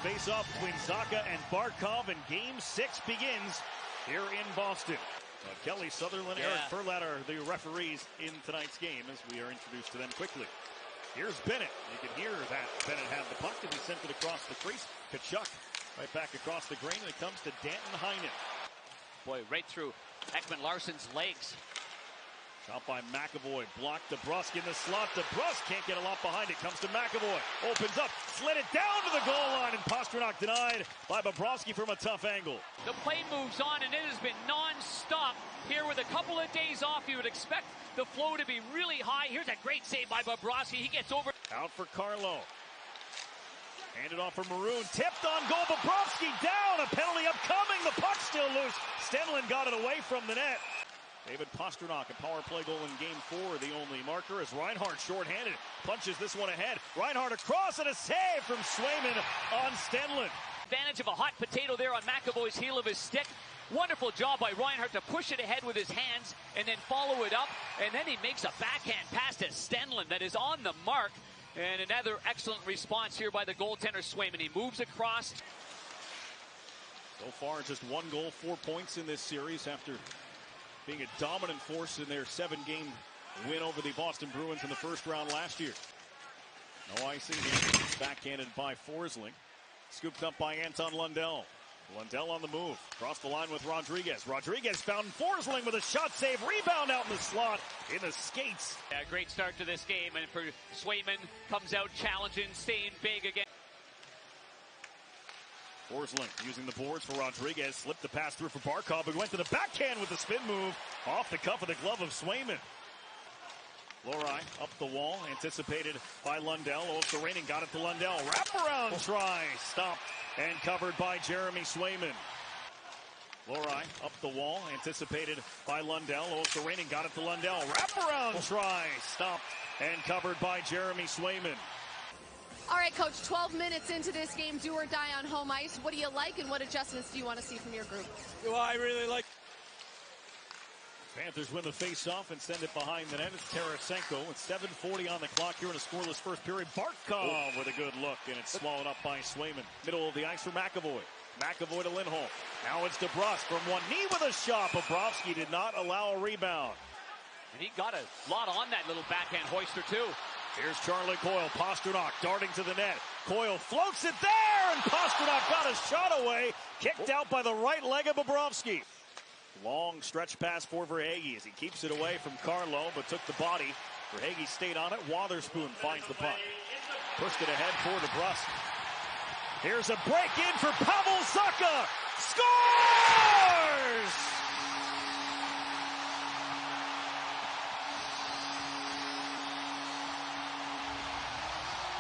face-off between Zacha and Barkov, and Game 6 begins here in Boston. Kelly Sutherland, Eric Furlat are the referees in tonight's game as we are introduced to them quickly. Here's Bennett. You can hear that Bennett had the puck and he sent it across the crease. Tkachuk right back across the grain, and it comes to Danton Heinen. Boy, right through Ekman Larsson's legs. Shot by McAvoy, blocked. DeBrusk in the slot. DeBrusk can't get a lot behind it. Comes to McAvoy. Opens up, slid it down to the goal line, and Pastrnak denied by Bobrovsky from a tough angle. The play moves on, and it has been non-stop. Here with a couple of days off, you would expect the flow to be really high. Here's a great save by Bobrovsky. He gets over. Out for Carlo. Handed off for Maroon. Tipped on goal. Bobrovsky down. A penalty upcoming. The puck still loose. Stenlund got it away from the net. David Pastrnak, a power play goal in Game 4, the only marker, as Reinhart shorthanded, punches this one ahead. Reinhart across, and a save from Swayman on Stenlund. Advantage of a hot potato there on McAvoy's heel of his stick. Wonderful job by Reinhart to push it ahead with his hands and then follow it up. And then he makes a backhand pass to Stenlund that is on the mark. And another excellent response here by the goaltender Swayman. He moves across. So far, just 1 goal, 4 points in this series after being a dominant force in their 7-game win over the Boston Bruins in the first round last year. No icing here. Backhanded by Forsling. Scooped up by Anton Lundell. Lundell on the move. Across the line with Rodriguez. Rodriguez found Forsling with a shot save. Rebound out in the slot. In the skates. Yeah, great start to this game. And for Swayman, comes out challenging, staying big again. Forsling using the boards for Rodriguez. Slipped the pass through for Barkov, who went to the backhand with the spin move. Off the cuff of the glove of Swayman. Lohrei up the wall, anticipated by Lundell. Osterreining got it to Lundell. Wraparound try. Stopped and covered by Jeremy Swayman. Lohrei up the wall, anticipated by Lundell. Osterreining got it to Lundell. Wraparound try. Stopped and covered by Jeremy Swayman. All right, Coach, 12 minutes into this game, do or die on home ice. What do you like, and what adjustments do you want to see from your group? Well, I really like. Panthers win the face-off and send it behind the net. It's Tarasenko with 7:40 on the clock here in a scoreless first period. Barkov with a good look, and it's swallowed up by Swayman. Middle of the ice for McAvoy. McAvoy to Lindholm. Now it's DeBrusk from one knee with a shot. Bobrovsky did not allow a rebound. And he got a lot on that little backhand hoister, too. Here's Charlie Coyle. Pastrnak darting to the net. Coyle floats it there, and Pastrnak got a shot away. Kicked out by the right leg of Bobrovsky. Long stretch pass for Verhaeghe as he keeps it away from Carlo, but took the body. Verhaeghe stayed on it. Wotherspoon finds the puck. Pushed it ahead for DeBrusk. Here's a break in for Pavel Zacha. Scores!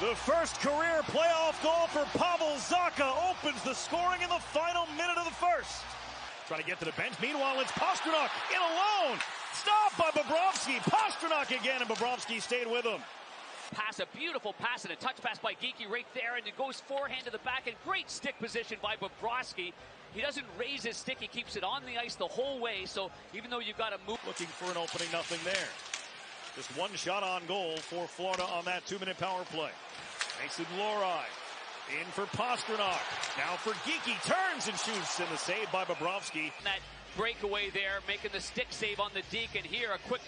The first career playoff goal for Pavel Zacha opens the scoring in the final minute of the first. Trying to get to the bench. Meanwhile, it's Pastrnak in alone. Stopped by Bobrovsky. Pastrnak again, and Bobrovsky stayed with him. Pass, a beautiful pass, and a touch pass by Geekie right there, and it goes forehand to the back, and great stick position by Bobrovsky. He doesn't raise his stick. He keeps it on the ice the whole way, so even though you've got to move. Looking for an opening, nothing there. Just one shot on goal for Florida on that 2-minute power play. Mason Lohrei in for Pastrnak. Now for Geekie. Turns and shoots, and the save by Bobrovsky. That breakaway there, making the stick save on the deke, and here a quick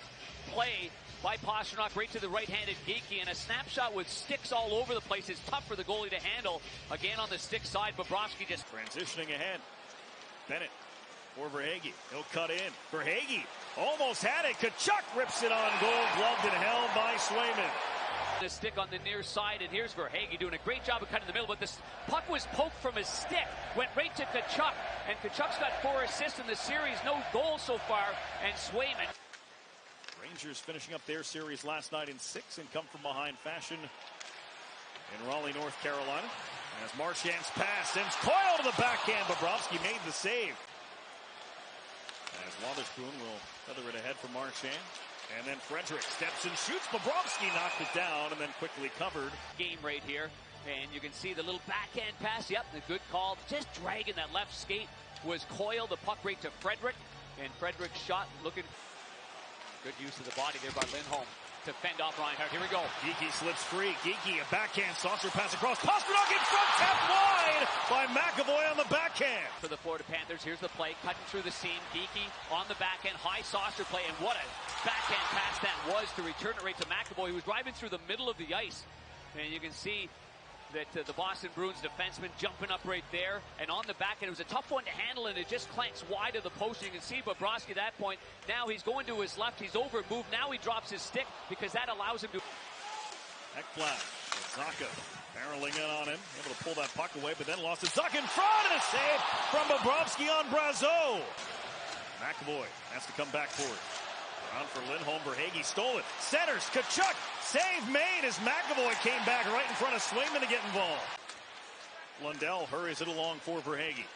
play by Pastrnak right to the right-handed Geekie, and a snapshot with sticks all over the place is tough for the goalie to handle. Again on the stick side, Bobrovsky just transitioning ahead. Bennett for Verhaeghe. He'll cut in. Verhaeghe almost had it. Tkachuk rips it on goal. Gloved and held by Swayman. The stick on the near side, and here's Verhaeghe doing a great job of cutting the middle, but the puck was poked from his stick, went right to Tkachuk, and Tkachuk's got 4 assists in the series, no goals so far, and Swayman. Rangers finishing up their series last night in 6 and come from behind fashion in Raleigh, North Carolina. As Marchand's pass sends Coyle to the backhand, Bobrovsky made the save. As Wotherspoon will feather it ahead for Marchand. And then Frederick steps and shoots. Bobrovsky knocked it down and then quickly covered. Game right here. And you can see the little backhand pass. Yep, the good call. Just dragging that left skate was Coyle. The puck right to Frederick. And Frederick's shot looking good use of the body there by Lindholm to fend off Reinhart. Here we go. Geekie slips free. Geekie, a backhand saucer pass across. Pastrnak in front, tapped wide. by McAvoy on the backhand. For the Florida Panthers, here's the play, cutting through the seam. Geeky on the backhand, high saucer play, and what a backhand pass that was to return it right to McAvoy, who was driving through the middle of the ice. And you can see that the Boston Bruins defenseman jumping up right there, and on the backhand, it was a tough one to handle, and it just clanks wide of the post. You can see Bobrovsky at that point. Now he's going to his left, he's over moved. Now he drops his stick because that allows him to. Ekblad, Zacha barreling in on him, able to pull that puck away, but then lost it. Zacha in front, and a save from Bobrovsky on Brazeau. McAvoy has to come back for it. Around for Lindholm. Verhaeghe stole it. Centers. Tkachuk. Save made as McAvoy came back right in front of Swayman to get involved. Lundell hurries it along for Verhaeghe.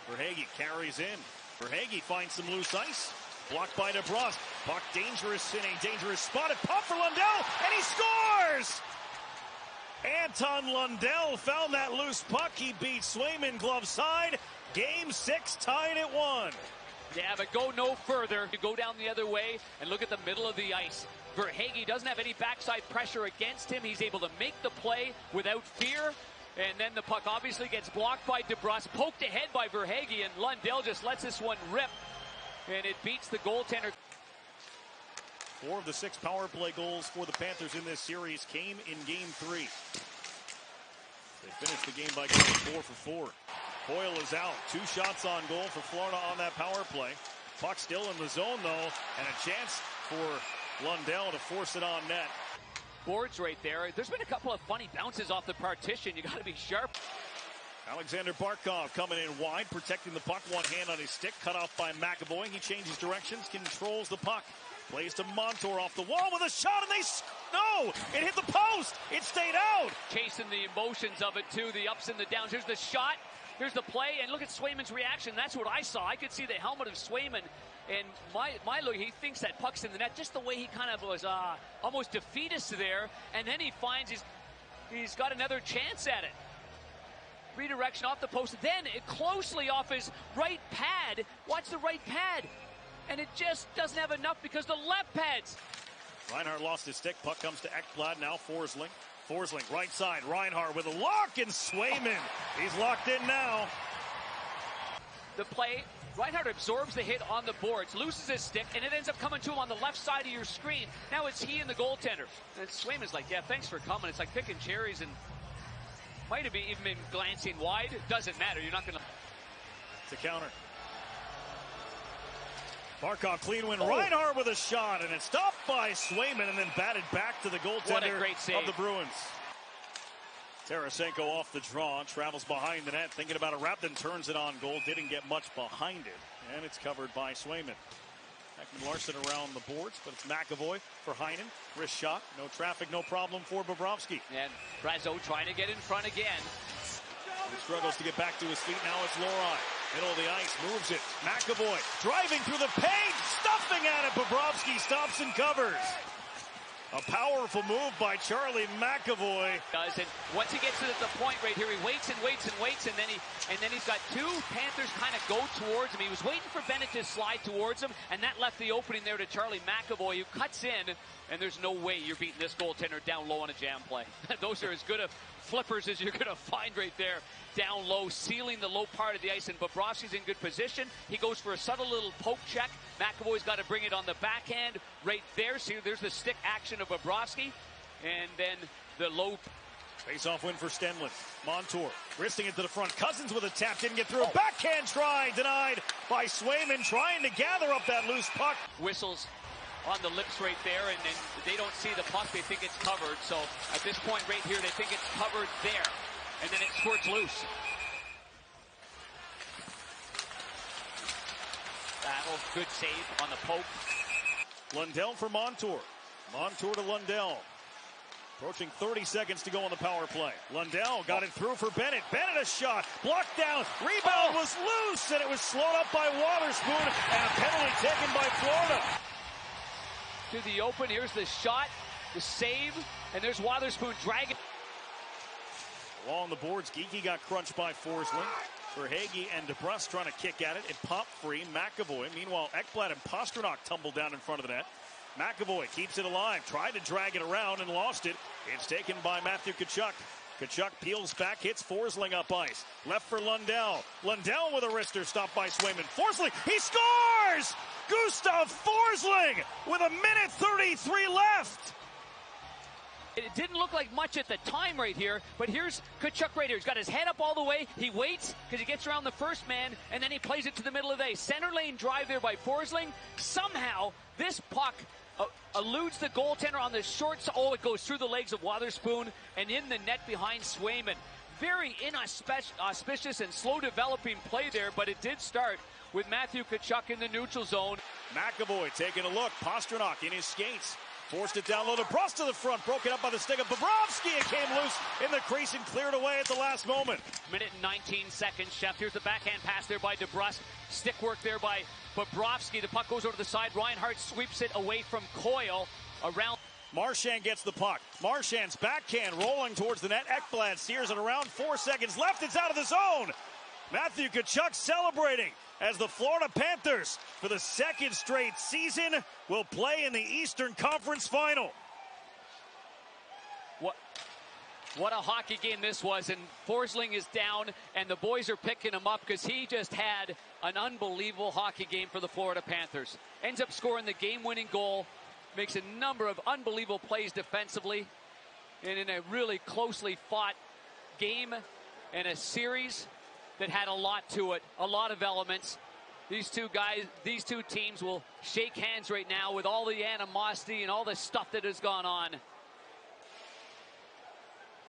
Verhaeghe carries in. Verhaeghe finds some loose ice. Blocked by DeBrusque. Puck dangerous in a dangerous spot. It popped for Lundell, and he scores! Anton Lundell found that loose puck. He beat Swayman glove side. Game 6 tied at 1. Yeah, but go no further. You go down the other way and look at the middle of the ice. Verhaeghe doesn't have any backside pressure against him. He's able to make the play without fear. And then the puck obviously gets blocked by DeBrusque, poked ahead by Verhaeghe, and Lundell just lets this one rip. And it beats the goaltender. 4 of the 6 power play goals for the Panthers in this series came in Game 3. They finished the game by going 4 for 4. Coyle is out. 2 shots on goal for Florida on that power play. Puck still in the zone, though, and a chance for Lundell to force it on net. Boards right there. There's been a couple of funny bounces off the partition. You got to be sharp. Alexander Barkov coming in wide, protecting the puck. One hand on his stick, cut off by McAvoy. He changes directions, controls the puck. Plays to Montour off the wall with a shot, and no! It hit the post! It stayed out! Chasing the emotions of it, too, the ups and the downs. Here's the shot. Here's the play, and look at Swayman's reaction. That's what I saw. I could see the helmet of Swayman, and my look, he thinks that puck's in the net, just the way he kind of was almost defeatist there, and then he finds he's got another chance at it. Redirection off the post, then it closely off his right pad. Watch the right pad, and it just doesn't have enough because the left pad's. Reinhart lost his stick. Puck comes to Ekblad, now Forsling. Forsling, right side, Reinhart with a lock, and Swayman. He's locked in now. The play, Reinhart absorbs the hit on the boards, loses his stick, and it ends up coming to him on the left side of your screen. Now it's he and the goaltender. And Swayman's like, yeah, thanks for coming. It's like picking cherries, and might have even been glancing wide. It doesn't matter. You're not going to. It's a counter. Barkov clean win. Reinhart with a shot, and it's stopped by Swayman and then batted back to the goaltender what a great save of the Bruins. Tarasenko off the draw, travels behind the net, thinking about a wrap, then turns it on goal. Didn't get much behind it, and it's covered by Swayman. Ekman-Larsson around the boards, but it's McAvoy for Heinen. Wrist shot, no traffic, no problem for Bobrovsky. And Brazeau trying to get in front again. He struggles to get back to his feet. Now it's Lohrei. Middle of the ice, moves it. McAvoy driving through the paint, stuffing at it. Bobrovsky stops and covers. A powerful move by Charlie McAvoy. And once he gets to the point right here, he waits and waits and waits, and then he's got 2 Panthers kind of go towards him. He was waiting for Bennett to slide towards him, and that left the opening there to Charlie McAvoy, who cuts in, and there's no way you're beating this goaltender down low on a jam play. Those are as good of flippers as you're going to find right there. Down low, sealing the low part of the ice, and Bobrovsky's in good position. He goes for a subtle little poke check. McAvoy's got to bring it on the backhand right there. See, there's the stick action of Bobrovsky, and then the low. Face-off win for Stenlund. Montour wristing it to the front. Cousins with a tap, didn't get through. Backhand try, denied by Swayman, trying to gather up that loose puck. Whistles on the lips right there, and then they don't see the puck. They think it's covered. So at this point right here, they think it's covered there. And then it squirts loose. Battle, good save on the poke. Lundell for Montour. Montour to Lundell. Approaching 30 seconds to go on the power play. Lundell got it through for Bennett. Bennett a shot. Blocked down. Rebound was loose, and it was slowed up by Wotherspoon. And a penalty taken by Florida. To the open. Here's the shot. The save. And there's Wotherspoon dragging. Along the boards, Geeky got crunched by Forsling. Verhaeghe and DeBrusque trying to kick at it. It popped free. McAvoy. Meanwhile, Ekblad and Pastrnak tumbled down in front of the net. McAvoy keeps it alive. Tried to drag it around and lost it. It's taken by Matthew Tkachuk. Tkachuk peels back, hits Forsling up ice. Left for Lundell. Lundell with a wrister stopped by Swayman. Forsling, he scores! Gustav Forsling with 1:33 left. It didn't look like much at the time right here, but here's Tkachuk right here. He's got his head up all the way. He waits because he gets around the first man, and then he plays it to the middle of the ice. Center lane drive there by Forsling. Somehow, this puck eludes the goaltender on the shorts. Oh, it goes through the legs of Wotherspoon and in the net behind Swayman. Very inauspicious and slow developing play there, but it did start with Matthew Tkachuk in the neutral zone. McAvoy taking a look. Pastrnak in his skates. Forced it down low. DeBrusque to the front. Broken up by the stick of Bobrovsky. It came loose in the crease and cleared away at the last moment. Minute and 19 seconds. Chef, here's the backhand pass there by DeBrusque. Stick work there by Bobrovsky. The puck goes over to the side. Reinhart sweeps it away from Coyle. Around. Marchand gets the puck. Marchand's backhand rolling towards the net. Ekblad steers it around. 4 seconds left. It's out of the zone. Matthew Tkachuk celebrating as the Florida Panthers, for the second straight season, will play in the Eastern Conference Final. What a hockey game this was, and Forsling is down, and the boys are picking him up because he just had an unbelievable hockey game for the Florida Panthers. Ends up scoring the game-winning goal, makes a number of unbelievable plays defensively, and in a really closely fought game and a series that had a lot to it, a lot of elements. These two teams will shake hands right now with all the animosity and all the stuff that has gone on.